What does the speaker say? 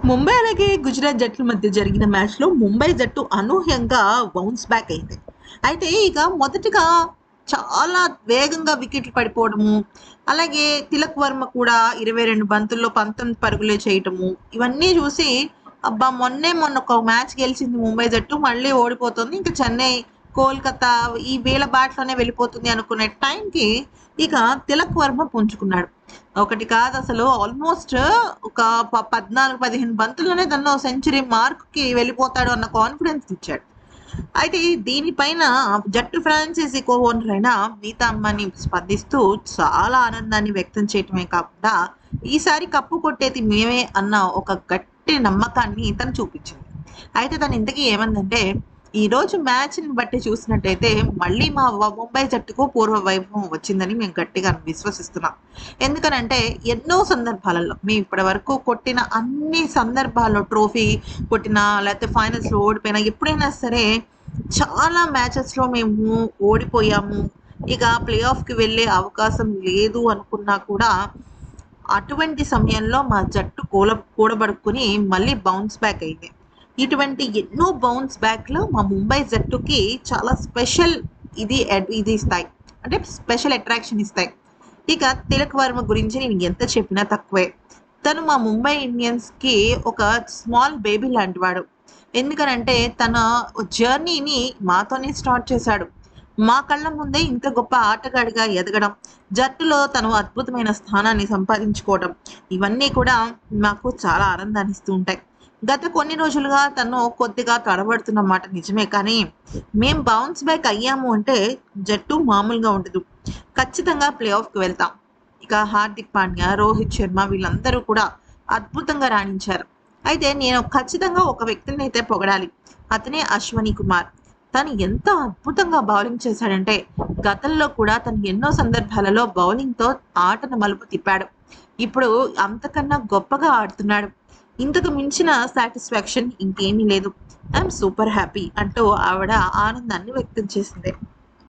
ముంబై అలాగే గుజరాత్ జట్ల మధ్య జరిగిన మ్యాచ్‌లో ముంబై జట్టు అనూహ్యంగా బౌన్స్ బ్యాక్ అయింది. అయితే ఇక మొదటగా చాలా వేగంగా వికెట్లు పడిపోవడము, అలాగే తిలక్ వర్మ కూడా 22 బంతుల్లో 19 పరుగులే చేయటము, ఇవన్నీ చూసి అబ్బా! మొన్న ఒక మ్యాచ్ గెలిచింది ముంబై జట్టు మళ్ళీ ఓడిపోతుంది. ఇంక చెన్నై, కోల్‌కతా ఈ వీళ్ళ బాటలోనే వెళ్ళిపోతుంది అనుకునే టైంకి ఇక తిలక్ వర్మ పుంజుకున్నాడు. ఒకటి కాదసలు ఆల్మోస్ట్ ఒక 14, 15 బంతుల్లోనే తను సెంచరీ మార్క్‌కి వెళ్ళిపోతాడు అన్న కాన్ఫిడెన్స్ ఇచ్చాడు. అయితే దీనిపైన జట్టు ఫ్రాంచైజీ కో ఓనర్ అయిన నీతా అంబానీ స్పందిస్తూ చాలా ఆనందాన్ని వ్యక్తం చేయటమే కాకుండా, ఈసారి కప్పు కొట్టేది మేమే అన్న ఒక గట్టి నమ్మకాన్ని తను చూపించింది. అయితే తను ఇంతకీ ఏమందంటే, ఈరోజు మ్యాచ్‌ని బట్టి చూసినట్టయితే మళ్ళీ మా ముంబై జట్టుకు పూర్వ వైభవం వచ్చిందని మేము గట్టిగా విశ్వసిస్తున్నాం. ఎందుకనంటే ఎన్నో సందర్భాలలో మేము ఇప్పటివరకు కొట్టిన అన్ని సందర్భాల్లో ట్రోఫీ కొట్టినా, లేకపోతే ఫైనల్స్‌లో ఓడిపోయినా ఎప్పుడైనా సరే చాలా మ్యాచెస్‌లో మేము ఓడిపోయాము. ఇక ప్లే ఆఫ్‌కి వెళ్ళే అవకాశం లేదు అనుకున్నా కూడా, అటువంటి సమయంలో మా జట్టు కూడబడుకొని మళ్ళీ బౌన్స్ బ్యాక్ అయింది. ఇటువంటి ఎన్నో బౌన్స్ బ్యాక్‌లో మా ముంబై జట్టుకి చాలా స్పెషల్ ఇది ఇస్తాయి. అంటే స్పెషల్ అట్రాక్షన్ ఇస్తాయి. ఇక తిలక్ వర్మ గురించి నేను ఎంత చెప్పినా తక్కువే. తను మా ముంబై ఇండియన్స్‌కి ఒక స్మాల్ బేబీ లాంటివాడు. ఎందుకనంటే తన జర్నీని మాతోనే స్టార్ట్ చేశాడు. మా కళ్ళ ముందే ఇంత గొప్ప ఆటగాడిగా ఎదగడం, జట్టులో తను అద్భుతమైన స్థానాన్ని సంపాదించుకోవడం, ఇవన్నీ కూడా మాకు చాలా ఆనందాన్ని ఇస్తూ ఉంటాయి. గత కొన్ని రోజులుగా తను కొద్దిగా తడబడుతున్న మాట నిజమే కానీ, మేం బౌన్స్ బ్యాక్ అయ్యాము అంటే జట్టు మామూలుగా ఉండదు. ఖచ్చితంగా ప్లే ఆఫ్‌కి వెళ్తాం. ఇక హార్దిక్ పాండ్యా, రోహిత్ శర్మ వీళ్ళందరూ కూడా అద్భుతంగా రాణించారు. అయితే నేను ఖచ్చితంగా ఒక వ్యక్తినైతే పొగడాలి. అతనే అశ్వని కుమార్. తను ఎంత అద్భుతంగా బౌలింగ్ చేశాడంటే, గతంలో కూడా తను ఎన్నో సందర్భాలలో బౌలింగ్‌తో ఆటను మలుపు తిప్పాడు. ఇప్పుడు అంతకన్నా గొప్పగా ఆడుతున్నాడు. ఇంతకు మించిన సాటిస్ఫాక్షన్ ఇంకేమీ లేదు. ఐయామ్ సూపర్ హ్యాపీ అంటూ ఆవిడ ఆనందాన్ని వ్యక్తం చేసింది.